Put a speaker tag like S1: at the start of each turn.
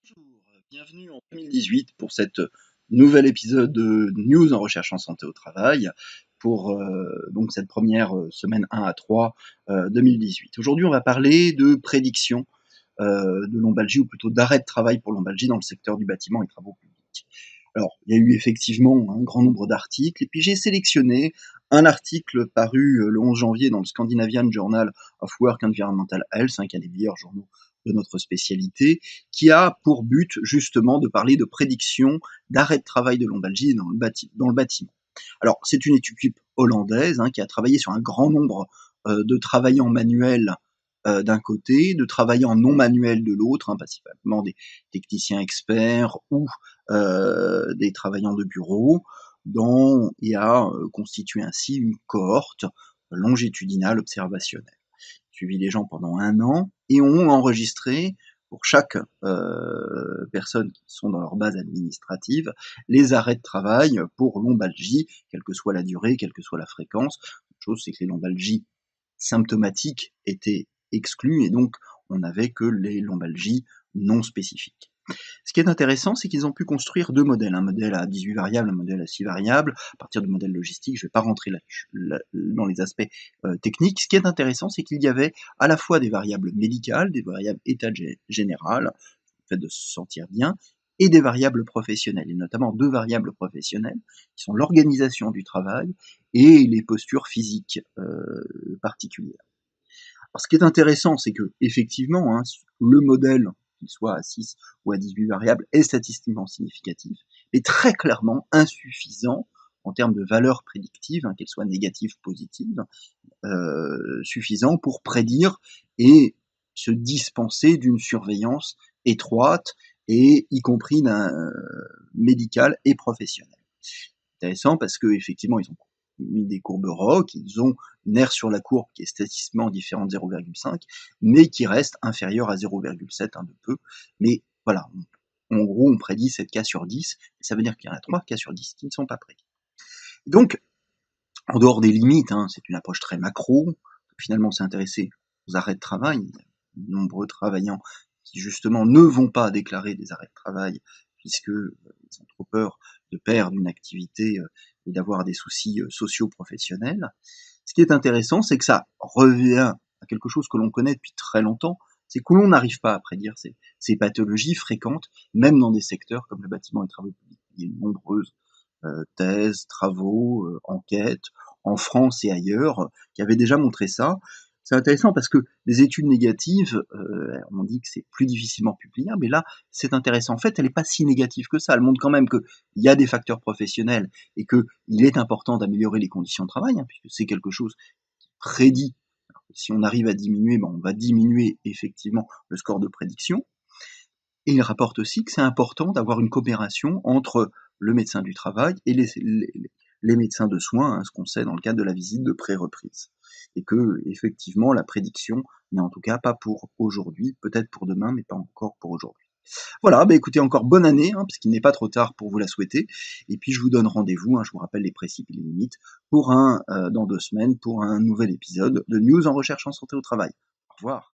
S1: Bonjour, bienvenue en 2018 pour cet nouvel épisode de News en recherche en santé au travail pour donc cette première semaine 1 à 3 2018. Aujourd'hui, on va parler de prédiction de lombalgie ou plutôt d'arrêt de travail pour lombalgie dans le secteur du bâtiment et travaux publics. Alors, il y a eu effectivement un grand nombre d'articles et puis j'ai sélectionné un article paru le 11 janvier dans le Scandinavian Journal of Work Environmental Health, qui est un des meilleurs journaux de notre spécialité, qui a pour but justement de parler de prédiction d'arrêt de travail de lombalgie dans le bâtiment. Alors, c'est une équipe hollandaise qui a travaillé sur un grand nombre de travaillants manuels d'un côté, de travaillants non manuels de l'autre, principalement des techniciens experts ou des travaillants de bureau, et a constitué ainsi une cohorte longitudinale observationnelle. Suivi les gens pendant 1 an et ont enregistré pour chaque personne qui sont dans leur base administrative les arrêts de travail pour lombalgie, quelle que soit la durée, quelle que soit la fréquence. La chose, c'est que les lombalgies symptomatiques étaient exclues et donc on n'avait que les lombalgies non spécifiques. Ce qui est intéressant, c'est qu'ils ont pu construire 2 modèles, un modèle à 18 variables, un modèle à 6 variables, à partir du modèle logistique, je ne vais pas rentrer dans les aspects techniques. Ce qui est intéressant, c'est qu'il y avait à la fois des variables médicales, des variables état général, le fait de se sentir bien, et des variables professionnelles, et notamment 2 variables professionnelles, qui sont l'organisation du travail et les postures physiques particulières. Alors, ce qui est intéressant, c'est que effectivement, le modèle, qu'il soit à 6 ou à 18 variables, est statistiquement significatif, mais très clairement insuffisant en termes de valeur prédictive, qu'elles soient négatives ou positives, suffisant pour prédire et se dispenser d'une surveillance étroite, et y compris médicale et professionnelle. Intéressant parce qu'effectivement, ils ont mis des courbes ROC, ils ont une aire sur la courbe qui est statistiquement différente de 0,5, mais qui reste inférieure à 0,7, un de peu. Mais voilà, en gros, on prédit 7 cas sur 10, et ça veut dire qu'il y en a 3 cas sur 10 qui ne sont pas prédits. Donc, en dehors des limites, c'est une approche très macro. Finalement, on s'est intéressé aux arrêts de travail. Il y a de nombreux travaillants qui, justement, ne vont pas déclarer des arrêts de travail puisqu'ils ont trop peur de perdre une activité et d'avoir des soucis socio-professionnels. Ce qui est intéressant, c'est que ça revient à quelque chose que l'on connaît depuis très longtemps, c'est que l'on n'arrive pas à prédire ces pathologies fréquentes, même dans des secteurs comme le bâtiment et travaux publics. Il y a de nombreuses thèses, travaux, enquêtes, en France et ailleurs, qui avaient déjà montré ça. C'est intéressant parce que les études négatives, on dit que c'est plus difficilement publiable, mais là, c'est intéressant. En fait, elle n'est pas si négative que ça. Elle montre quand même qu'il y a des facteurs professionnels et qu'il est important d'améliorer les conditions de travail, puisque c'est quelque chose qui prédit. Alors, si on arrive à diminuer, on va diminuer effectivement le score de prédiction. Et il rapporte aussi que c'est important d'avoir une coopération entre le médecin du travail et les médecins de soins, ce qu'on sait dans le cadre de la visite de pré-reprise. Et que, effectivement, la prédiction n'est en tout cas pas pour aujourd'hui, peut-être pour demain, mais pas encore pour aujourd'hui. Voilà, écoutez, encore bonne année, puisqu'il n'est pas trop tard pour vous la souhaiter. Et puis je vous donne rendez-vous, je vous rappelle les principes et les limites, dans 2 semaines, pour un nouvel épisode de News en recherche en santé au travail. Au revoir.